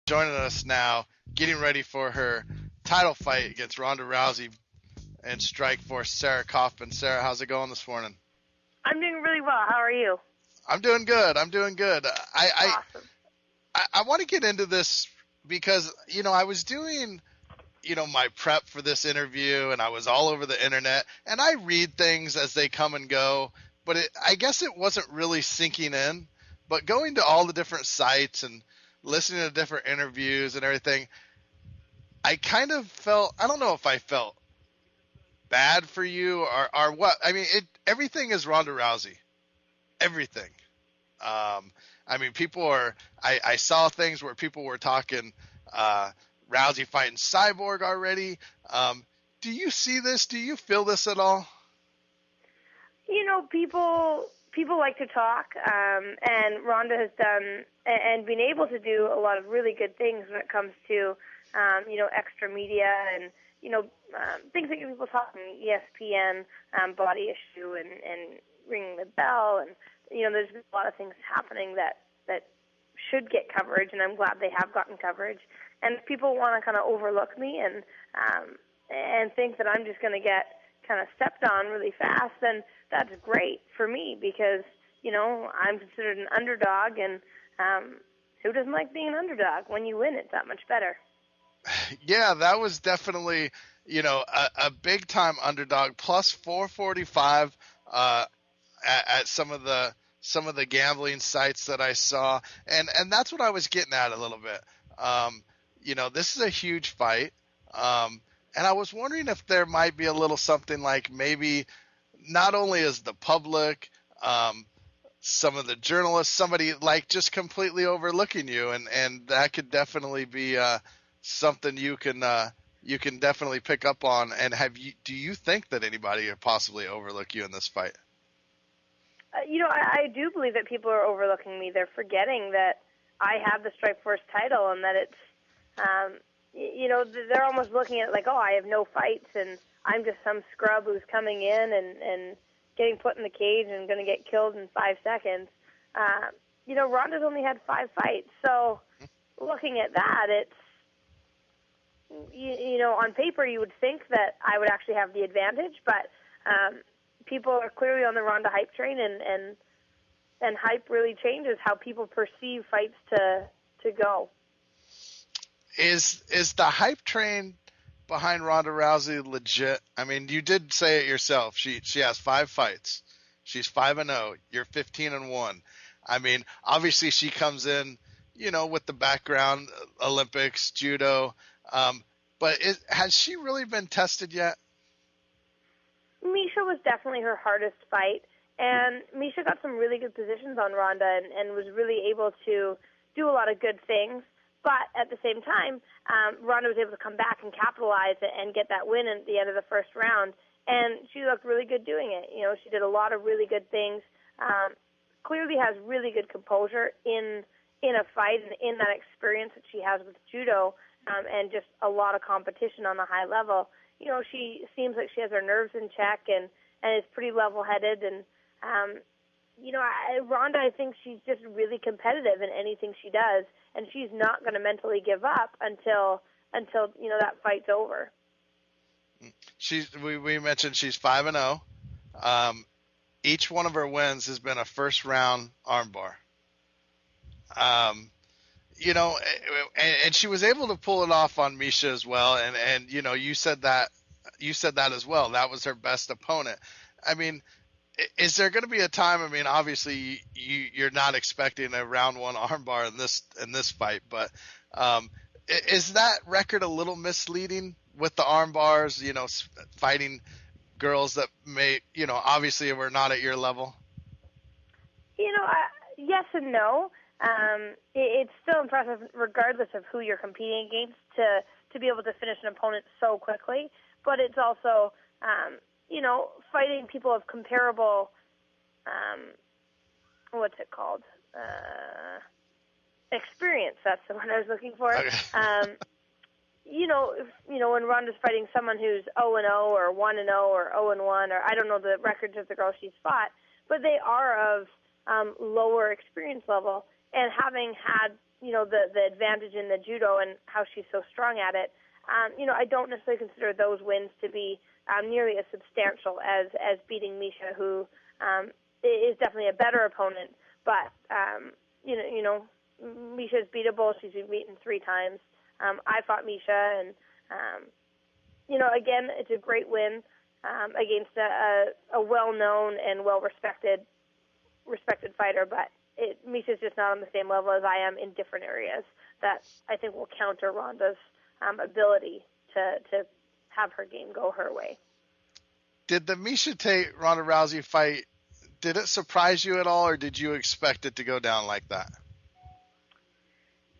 joining us now, getting ready for her title fight against Ronda Rousey and Strikeforce Sarah Kaufman. Sarah, how's it going this morning? I'm doing really well. How are you? I'm doing good. I'm doing good. Awesome. I want to get into this because I was doing my prep for this interview, and I was all over the internet, and I read things as they come and go, but I guess it wasn't really sinking in. But going to all the different sites and listening to different interviews and everything, I kind of felt, I don't know if I felt bad for you or what. I mean, everything is Ronda Rousey. Everything. I mean, I saw things where people were talking uh, Rousey fighting Cyborg already. Do you see this? Do you feel this at all? People like to talk, and Rhonda has done and been able to do a lot of really good things when it comes to, extra media and things that get people talking. ESPN, body issue, and ringing the bell, and there's been a lot of things happening that should get coverage, and I'm glad they have gotten coverage. And if people want to kind of overlook me and think that I'm just going to get kind of stepped on really fast, then that's great for me because, I'm considered an underdog, and who doesn't like being an underdog? When you win, it's that much better. Yeah, that was definitely a big time underdog plus 445 at some of the gambling sites that I saw, and that's what I was getting at a little bit. This is a huge fight, and I was wondering if there might be a little something like maybe not only is the public, some of the journalists, somebody like just completely overlooking you, and that could definitely be something you can definitely pick up on. And do you think that anybody could possibly overlook you in this fight? I do believe that people are overlooking me. They're forgetting that I have the Strikeforce title and that it's, they're almost looking at it like, oh, I have no fights and I'm just some scrub who's coming in and getting put in the cage and going to get killed in 5 seconds. Ronda's only had 5 fights. So looking at that, it's, on paper you would think that I would actually have the advantage, but people are clearly on the Ronda hype train, and hype really changes how people perceive fights to go. Is the hype train behind Ronda Rousey legit? I mean, you did say it yourself. She has 5 fights. She's 5-0. You're 15-1. I mean, obviously she comes in, with the background, Olympics, judo. But has she really been tested yet? Misha was definitely her hardest fight, and Misha got some really good positions on Ronda and was really able to do a lot of good things. But at the same time, Ronda was able to come back and capitalize and get that win at the end of the first round, and she looked really good doing it. She did a lot of really good things. Clearly has really good composure in a fight and in that experience that she has with judo, and just a lot of competition on a high level. She seems like she has her nerves in check and is pretty level-headed. And, Ronda, I think she's just really competitive in anything she does, and she's not going to mentally give up until that fight's over. We mentioned she's 5-0. Each one of her wins has been a first-round armbar. And she was able to pull it off on Misha as well. And you said that as well. That was her best opponent. I mean, is there going to be a time? I mean, obviously you're not expecting a round 1 armbar in this fight, but is that record a little misleading with the armbars? Fighting girls that may, obviously we're not at your level. Yes and no. It's still impressive, regardless of who you're competing against, to be able to finish an opponent so quickly. But it's also, fighting people of comparable, what's it called? Experience. That's the one I was looking for. Okay. When Ronda's fighting someone who's 0-0 or 1-0 or 0-1, or I don't know the records of the girls she's fought, but they are of lower experience level. And having had, the advantage in the judo and how she's so strong at it. I don't necessarily consider those wins to be nearly as substantial as beating Misha, who is definitely a better opponent. But Misha's beatable. She's been beaten 3 times. I fought Misha, and again, it's a great win against a well-known and well-respected fighter. But Misha's just not on the same level as I am in different areas that I think will counter Ronda's ability to have her game go her way. Did the Miesha Tate Ronda Rousey fight, did it surprise you at all, or did you expect it to go down like that?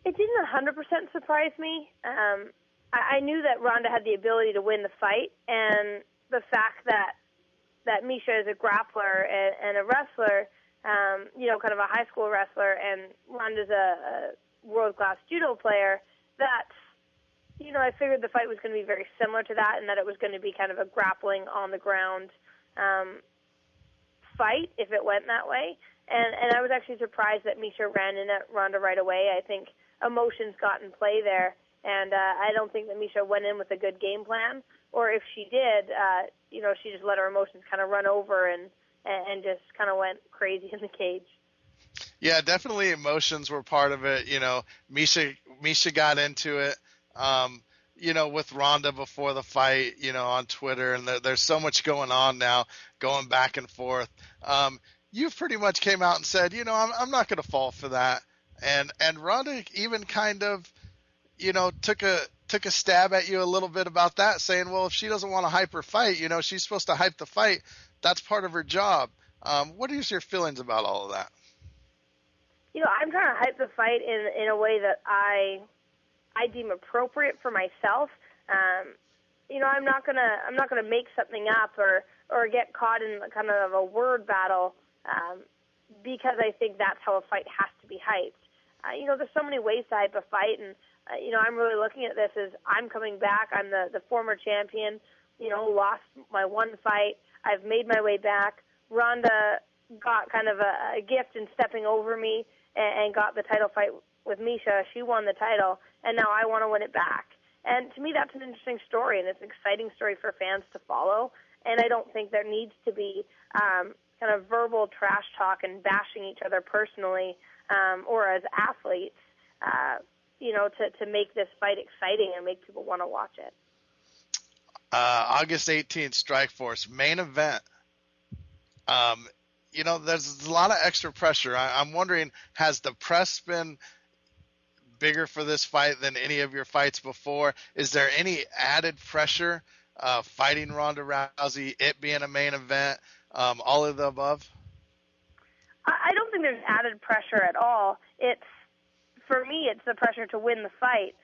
It didn't 100% surprise me. I knew that Ronda had the ability to win the fight, and the fact that Miesha is a grappler and a wrestler, kind of a high school wrestler, and Ronda's a world-class judo player, that's, I figured the fight was going to be very similar to that, and that it was going to be kind of a grappling on the ground fight if it went that way. And I was actually surprised that Miesha ran in at Ronda right away. I think emotions got in play there, and I don't think that Miesha went in with a good game plan. Or if she did, she just let her emotions kind of run over and just kind of went crazy in the cage. Yeah, definitely emotions were part of it. Miesha got into it, with Ronda before the fight, on Twitter, and there's so much going on now, going back and forth. You pretty much came out and said, I'm not going to fall for that. And Ronda even kind of, took a stab at you a little bit about that, saying, well, if she doesn't want to hype her fight, she's supposed to hype the fight. That's part of her job. What is your feelings about all of that? I'm trying to hype the fight in a way that I deem appropriate for myself. I'm not gonna make something up or get caught in kind of a word battle because I think that's how a fight has to be hyped. There's so many ways to hype a fight, and I'm really looking at this as I'm coming back. I'm the former champion. Lost my one fight. I've made my way back. Ronda got kind of a gift in stepping over me and got the title fight with Miesha. She won the title, and now I want to win it back. And to me, that's an interesting story, and it's an exciting story for fans to follow. And I don't think there needs to be kind of verbal trash talk and bashing each other personally or as athletes, to make this fight exciting and make people want to watch it. August 18th, Strikeforce, main event. There's a lot of extra pressure. I'm wondering, has the press been bigger for this fight than any of your fights before? Is there any added pressure fighting Ronda Rousey, it being a main event, all of the above? I don't think there's added pressure at all. For me, it's the pressure to win the fight.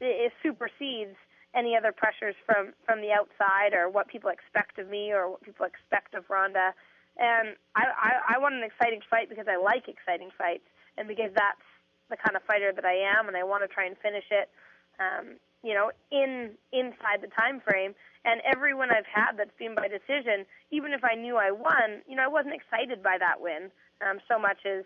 It supersedes any other pressures from the outside or what people expect of me or what people expect of Ronda. And I want an exciting fight because I like exciting fights and because that's the kind of fighter that I am, and I want to try and finish it, inside the time frame. And everyone I've had that's been by decision, even if I knew I won, I wasn't excited by that win so much as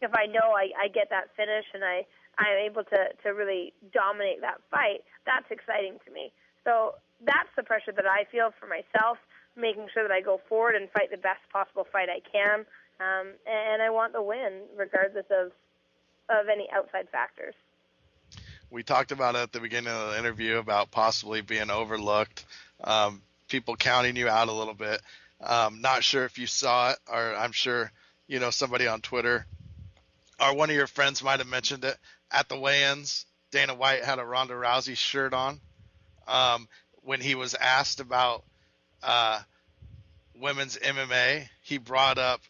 if I know I get that finish and I'm able to really dominate that fight. That's exciting to me. So that's the pressure that I feel for myself, making sure that I go forward and fight the best possible fight I can. And I want the win regardless of any outside factors. We talked about it at the beginning of the interview about possibly being overlooked, people counting you out a little bit. Not sure if you saw it, or I'm sure, somebody on Twitter or one of your friends might have mentioned it. At the weigh-ins, Dana White had a Ronda Rousey shirt on. When he was asked about women's MMA, he brought up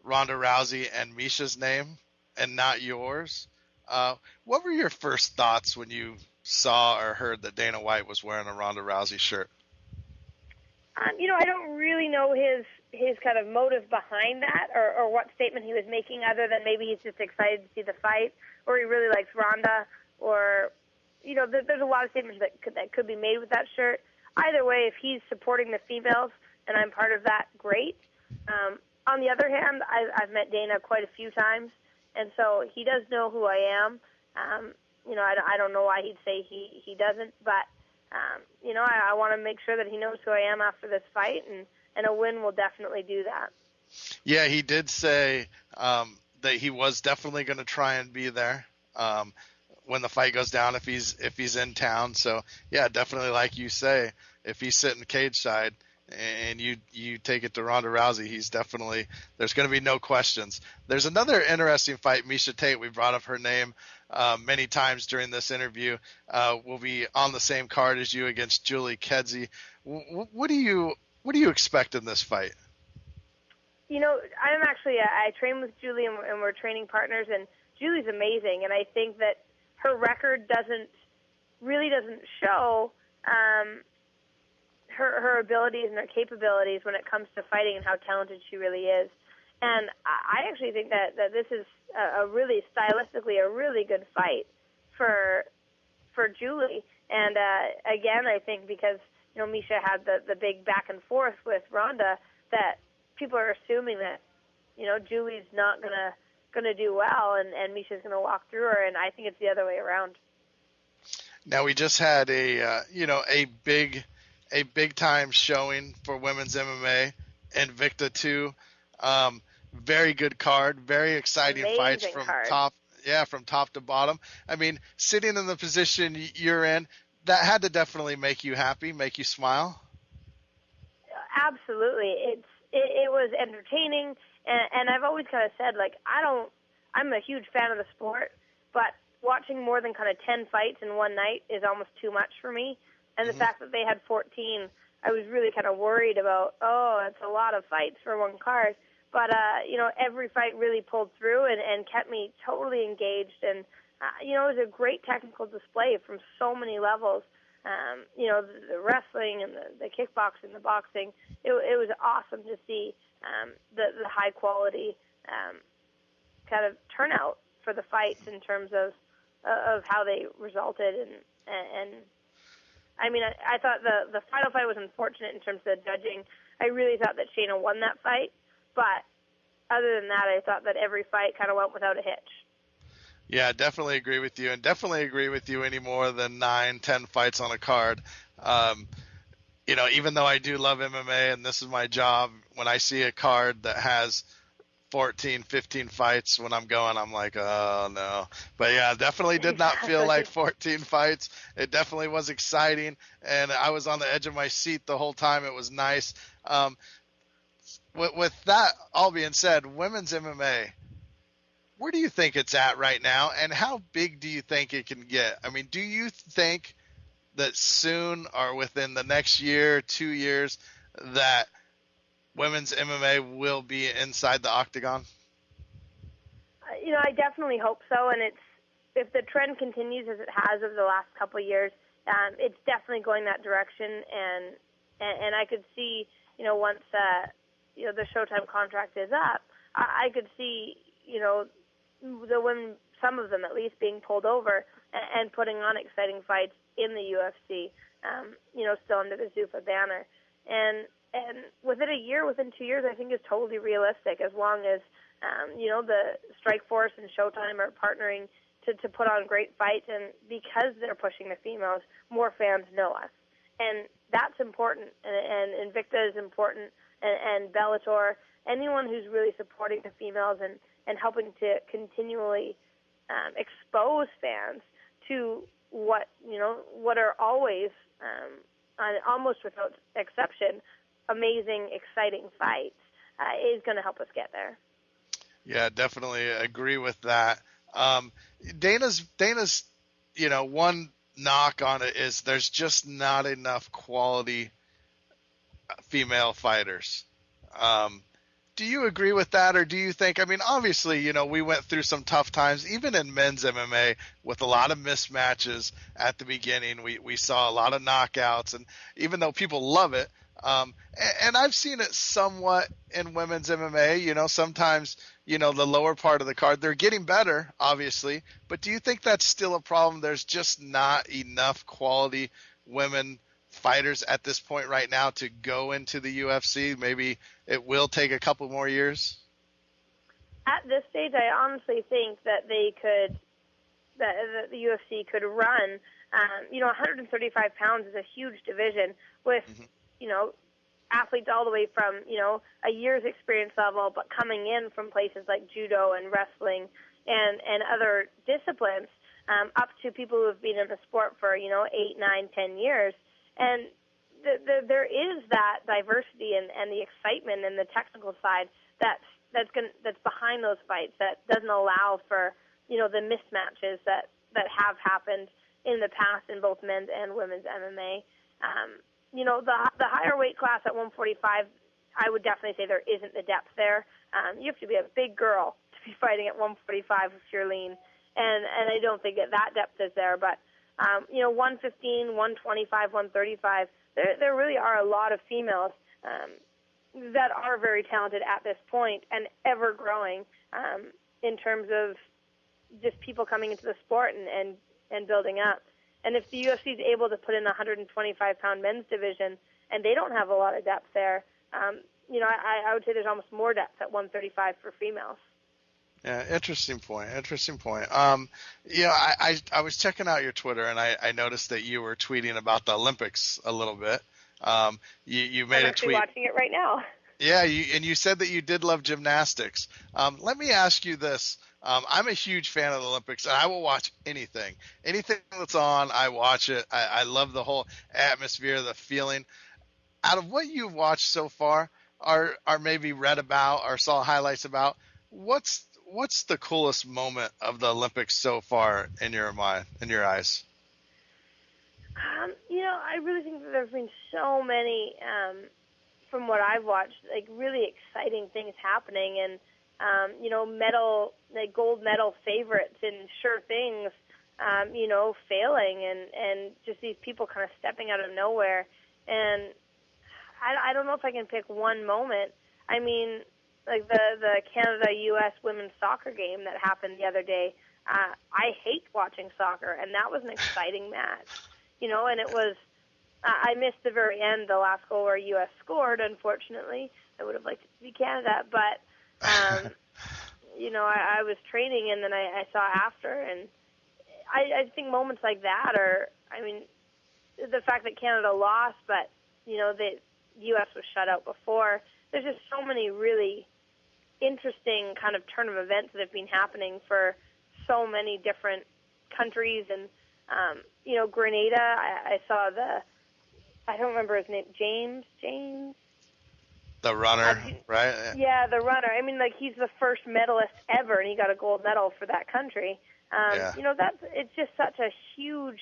Ronda Rousey and Miesha's name and not yours. What were your first thoughts when you saw or heard that Dana White was wearing a Ronda Rousey shirt? I don't really know his kind of motive behind that or what statement he was making, other than maybe he's just excited to see the fight, or he really likes Ronda, or there's a lot of statements that could be made with that shirt. Either way, if he's supporting the females and I'm part of that, great. On the other hand, I've met Dana quite a few times, and so he does know who I am. I don't know why he'd say he doesn't, but I want to make sure that he knows who I am after this fight, and a win will definitely do that. Yeah, he did say that he was definitely going to try and be there when the fight goes down if he's in town. So yeah, definitely like you say, if he's sitting cage side and you take it to Ronda Rousey, there's going to be no questions. There's another interesting fight, Miesha Tate. We brought up her name many times during this interview. Will be on the same card as you against Julie Kedzie. What do you expect in this fight? I train with Julie, and we're training partners, and Julie's amazing, and I think that her record doesn't show her abilities and her capabilities when it comes to fighting and how talented she really is. And I actually think that this is a really stylistically a really good fight for Julie. And again, I think because Miesha had the big back and forth with Ronda, that people are assuming that Julie's not gonna do well, and Miesha's gonna walk through her, and I think it's the other way around. Now we just had a big time showing for women's MMA, Invicta 2. Very good card, very exciting Amazing fights from card. from top to bottom. I mean, sitting in the position you're in, that had to definitely make you happy, make you smile. Absolutely. It was entertaining, and I've always kind of said, like, I'm a huge fan of the sport, but watching more than kind of 10 fights in one night is almost too much for me. And the fact that they had 14, I was really kind of worried about, it's a lot of fights for one card. But, every fight really pulled through and kept me totally engaged. And, it was a great technical display from so many levels. The wrestling and the kickboxing, the boxing. It was awesome to see the high quality kind of turnout for the fights in terms of how they resulted. And I mean, I thought the final fight was unfortunate in terms of the judging. I really thought that Shayna won that fight, but other than that, I thought that every fight kind of went without a hitch. Yeah, definitely agree with you, and definitely agree with you any more than 9-10 fights on a card. Even though I do love MMA and this is my job, when I see a card that has 14, 15 fights when I'm going, I'm like, oh no. But yeah, definitely did not feel like 14 fights. It definitely was exciting, and I was on the edge of my seat the whole time. It was nice. With that all being said, women's MMA, where do you think it's at right now, and how big do you think it can get? I mean, do you think that soon or within the next year, 2 years, that women's MMA will be inside the octagon? I definitely hope so, and if the trend continues as it has over the last couple of years, it's definitely going that direction, and I could see, once the Showtime contract is up, I could see, the women, some of them at least, being pulled over and putting on exciting fights in the UFC, still under the Zuffa banner. And within a year, within 2 years, I think is totally realistic, as long as, the Strikeforce and Showtime are partnering to put on great fights. And because they're pushing the females, more fans know us. And that's important. And Invicta is important. And Bellator, anyone who's really supporting the females and helping to continually expose fans to what are always, almost without exception, amazing, exciting fights, is going to help us get there. Yeah, definitely agree with that. Dana's, one knock on it is there's just not enough quality female fighters. Do you agree with that, or do you think, I mean, obviously, we went through some tough times, even in men's MMA, with a lot of mismatches at the beginning. We saw a lot of knockouts, and even though people love it, and I've seen it somewhat in women's MMA, sometimes, the lower part of the card, they're getting better, obviously, but do you think that's still a problem? There's just not enough quality women fighters at this point right now to go into the UFC? Maybe it will take a couple more years? At this stage, I honestly think that that the UFC could run. 135 pounds is a huge division with, Mm-hmm. Athletes all the way from, a year's experience level, but coming in from places like judo and wrestling and other disciplines, up to people who have been in the sport for, 8, 9, 10 years. And there is that diversity and the excitement and the technical side that's behind those fights that doesn't allow for, the mismatches that have happened in the past in both men's and women's MMA. The higher weight class at 145, I would definitely say there isn't the depth there. You have to be a big girl to be fighting at 145 if you're lean, and I don't think that depth is there. But 115, 125, 135, there really are a lot of females that are very talented at this point and ever growing in terms of just people coming into the sport and building up. And if the UFC is able to put in a 125-pound men's division and they don't have a lot of depth there, I would say there's almost more depth at 135 for females. Yeah, interesting point. I was checking out your Twitter, and I noticed that you were tweeting about the Olympics a little bit. You made I'm a tweet. I'm watching it right now. Yeah, you said that you did love gymnastics. Let me ask you this. I'm a huge fan of the Olympics, and I will watch anything. Anything that's on, I watch it. I love the whole atmosphere, the feeling. Out of what you've watched so far, or maybe read about or saw highlights about, what's the coolest moment of the Olympics so far in your mind, in your eyes? I really think that there's been so many, from what I've watched, like really exciting things happening, and gold medal favorites and sure things, failing, and just these people kind of stepping out of nowhere. And I don't know if I can pick one moment. I mean, like the Canada-U.S. women's soccer game that happened the other day. I hate watching soccer, and that was an exciting match. And it was, I missed the very end, the last goal where U.S. scored, unfortunately. I would have liked it to be Canada, but, I was training, and then I saw after, and I think moments like that are, the fact that Canada lost, but, the U.S. was shut out before. There's just so many really interesting kind of turn of events that have been happening for so many different countries. And, Grenada, I saw I don't remember his name, James? The runner, right? Yeah, the runner. He's the first medalist ever, and he got a gold medal for that country. It's just such a huge,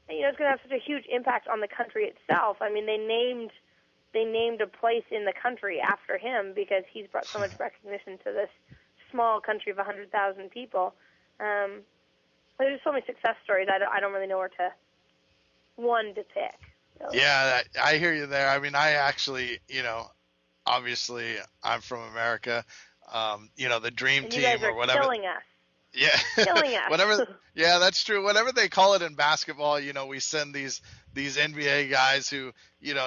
it's going to have such a huge impact on the country itself. They named a place in the country after him because he's brought so much recognition to this small country of 100,000 people. There's so many success stories. I don't really know one to pick. So. Yeah, I hear you there. I actually, obviously I'm from America. The dream team or whatever. Killing us. Yeah. Killing us. Whatever. Yeah, that's true. Whatever they call it in basketball, we send these NBA guys who,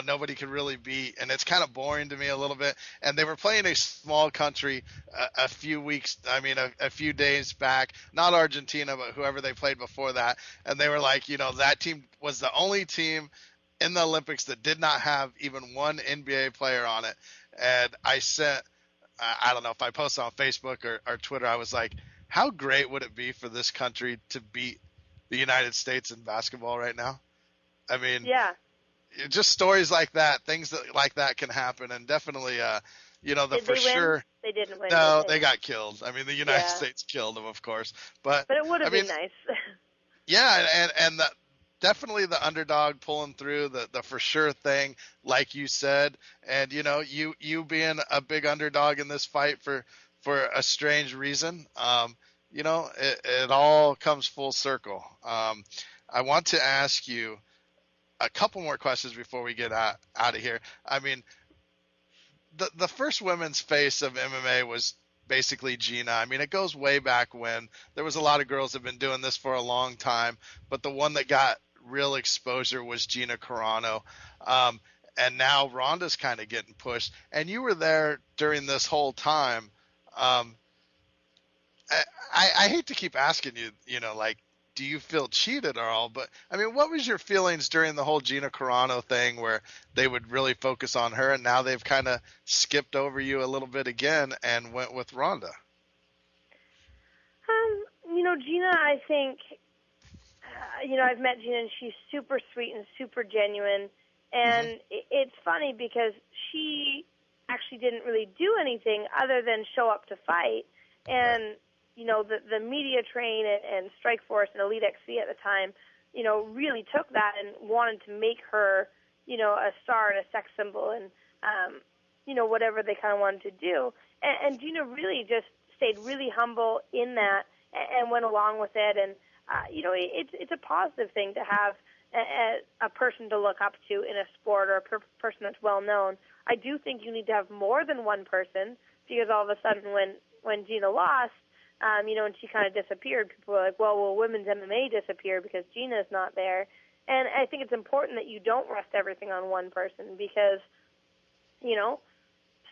nobody can really beat, and it's kind of boring to me a little bit. And they were playing a small country a few days back, not Argentina, but whoever they played before that. And they were like, that team was the only team in the Olympics that did not have even one NBA player on it. And I sent, I don't know if I posted on Facebook or Twitter, I was like, how great would it be for this country to beat the United States in basketball right now? Yeah. Just stories like that, things like that can happen. And definitely, Did they win? sure. They didn't win. No, they got killed. The United States killed them, of course. But it would have been nice. Yeah, and definitely the underdog pulling through, the for sure thing, like you said. And, you being a big underdog in this fight for a strange reason, it all comes full circle. I want to ask you a couple more questions before we get out of here. The first women's face of MMA was basically Gina. It goes way back when. There was a lot of girls that have been doing this for a long time, but the one that got real exposure was Gina Carano. And now Ronda's kind of getting pushed. And you were there during this whole time. I hate to keep asking you, like, do you feel cheated or all? But I mean, what was your feelings during the whole Gina Carano thing where they would really focus on her, and now they've kind of skipped over you a little bit again and went with Rhonda? Gina, I think, I've met Gina and she's super sweet and super genuine. Hmm. And it's funny because she actually didn't really do anything other than show up to fight. Right. And, the media train and Strikeforce and Elite XC at the time, really took that and wanted to make her, a star and a sex symbol and, whatever they kind of wanted to do. And Gina really just stayed really humble in that and went along with it. And, it's a positive thing to have a person to look up to in a sport or a person that's well known. I do think you need to have more than one person because all of a sudden when Gina lost, and she kind of disappeared, people were like, well, women's MMA disappeared because Gina's not there. And I think it's important that you don't rest everything on one person because,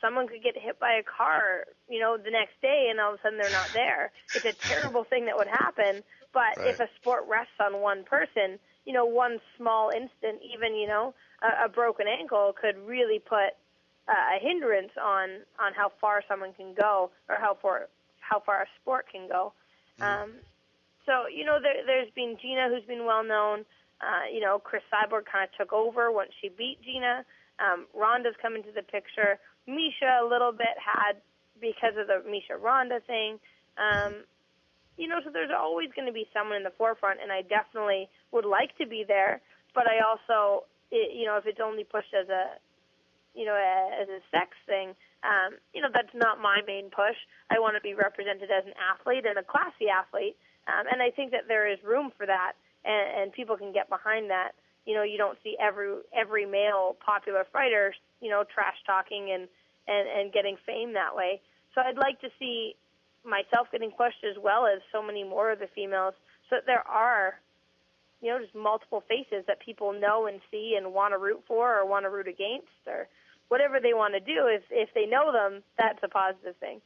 someone could get hit by a car, the next day and all of a sudden they're not there. It's a terrible thing that would happen. But Right. if a sport rests on one person, one small instant, even, a broken ankle could really put a hindrance on how far someone can go or how far a sport can go. Mhm. So, there's been Gina who's been well known. Chris Cyborg kind of took over once she beat Gina. Ronda's come into the picture. Misha a little bit had because of the Misha Ronda thing. So there's always going to be someone in the forefront, and I definitely would like to be there. But I also, if it's only pushed as a sex thing, that's not my main push. I want to be represented as an athlete and a classy athlete, and I think that there is room for that, and people can get behind that. You don't see every male popular fighter, trash talking and getting fame that way. So I'd like to see myself getting pushed as well as so many more of the females, so that there are, just multiple faces that people know and see and want to root for or want to root against or whatever they want to do. If they know them, that's a positive thing.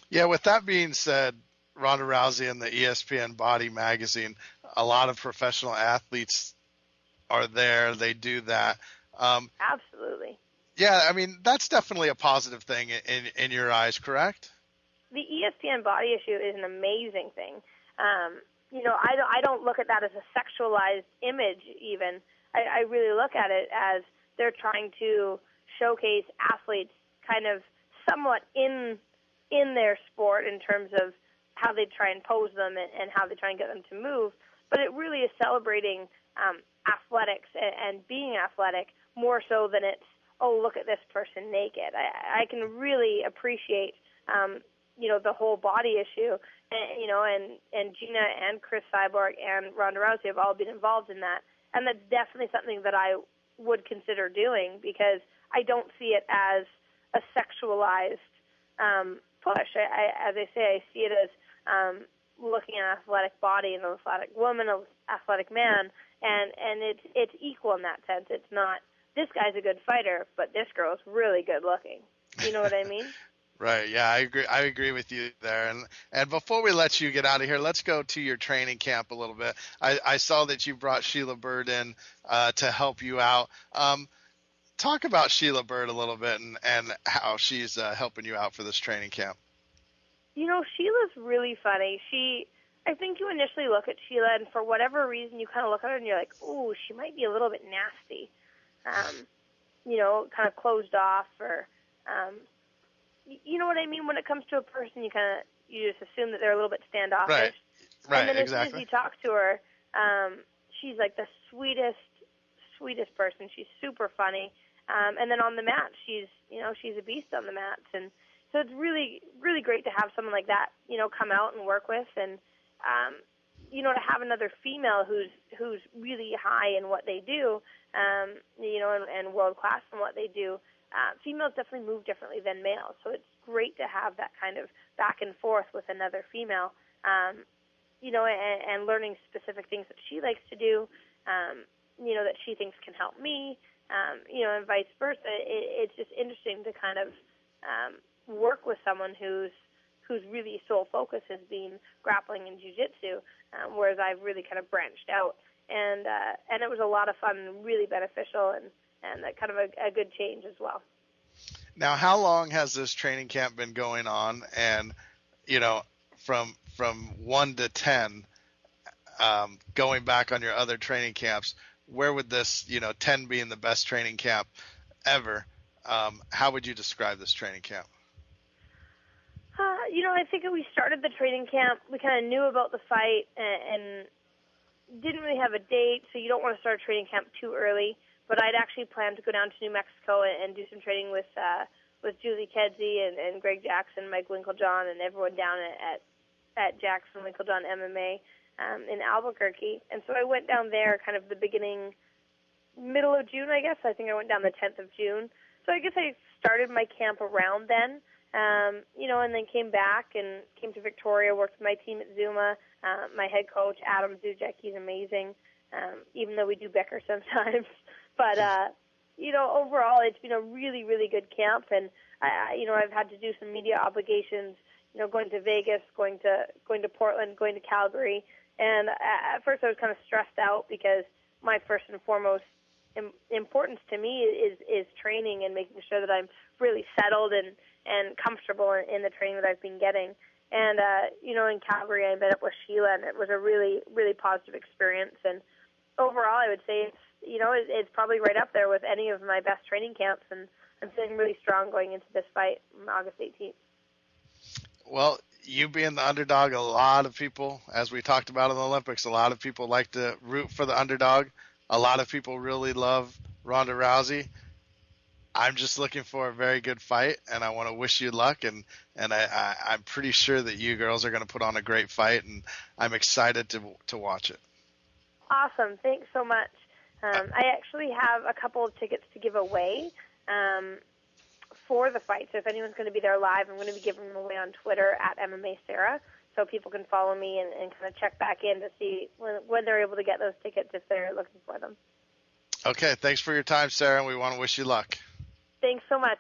Yeah, with that being said, Ronda Rousey and the ESPN Body magazine, a lot of professional athletes are there. They do that. Absolutely. Yeah, I mean, that's definitely a positive thing in your eyes, correct? The ESPN body issue is an amazing thing. I don't look at that as a sexualized image even. I really look at it as they're trying to showcase athletes kind of somewhat in their sport in terms of how they try and pose them and how they try and get them to move. But it really is celebrating athletics and being athletic more so than it's, oh, look at this person naked. I can really appreciate the whole body issue, and Gina and Chris Cyborg and Ronda Rousey have all been involved in that, and that's definitely something that I would consider doing because I don't see it as a sexualized push. As I say, I see it as looking at an athletic body and an athletic woman, an athletic man, and it's equal in that sense. It's not this guy's a good fighter, but this girl's really good looking. You know what I mean? Right. Yeah, I agree. I agree with you there. And before we let you get out of here, let's go to your training camp a little bit. I saw that you brought Sheila Bird in to help you out. Talk about Sheila Bird a little bit and how she's helping you out for this training camp. Sheila's really funny. I think you initially look at Sheila, and for whatever reason, you kind of look at her and you're like, ooh, she might be a little bit nasty. Kind of closed off or, you know what I mean? When it comes to a person, you just assume that they're a little bit standoffish. Right, And then exactly. as soon as you talk to her, she's like the sweetest person. She's super funny. And then on the mat, she's a beast on the mats. And so it's really, really great to have someone like that, come out and work with. And, to have another female who's really high in what they do, and world class in what they do. Females definitely move differently than males, so it's great to have that kind of back and forth with another female, and learning specific things that she likes to do, that she thinks can help me, and vice versa. It's just interesting to kind of work with someone who's, whose really sole focus has been grappling and jiu-jitsu, whereas I've really kind of branched out. And it was a lot of fun and really beneficial, and kind of a good change as well. Now, how long has this training camp been going on? And, from 1 to 10, going back on your other training camps, where would this, 10 being the best training camp ever, how would you describe this training camp? I think we started the training camp, we kind of knew about the fight and didn't really have a date, so you don't want to start training camp too early. But I'd actually planned to go down to New Mexico and do some training with Julie Kedzie and Greg Jackson, Mike Winklejohn, and everyone down at Jackson Winklejohn MMA in Albuquerque. And so I went down there kind of the middle of June, I guess. I think I went down the 10th of June. So I guess I started my camp around then, and then came back and came to Victoria, worked with my team at Zuma. My head coach, Adam Zuzek, he's amazing, even though we do bicker sometimes. But, overall, it's been a really, really good camp. And, I've had to do some media obligations, going to Vegas, going to Portland, going to Calgary. And at first I was kind of stressed out because my first and foremost importance to me is training and making sure that I'm really settled and comfortable in the training that I've been getting. And, in Calgary I met up with Sheila, and it was a really, really positive experience. And overall I would say it's probably right up there with any of my best training camps, and I'm feeling really strong going into this fight on August 18th. Well, you being the underdog, a lot of people, as we talked about in the Olympics, a lot of people like to root for the underdog. A lot of people really love Ronda Rousey. I'm just looking for a very good fight, and I want to wish you luck, and I'm pretty sure that you girls are going to put on a great fight, and I'm excited to watch it. Awesome. Thanks so much. I actually have a couple of tickets to give away for the fight. So if anyone's going to be there live, I'm going to be giving them away on Twitter at MMA Sarah, so people can follow me and kind of check back in to see when they're able to get those tickets if they're looking for them. Okay, thanks for your time, Sarah, and we want to wish you luck. Thanks so much.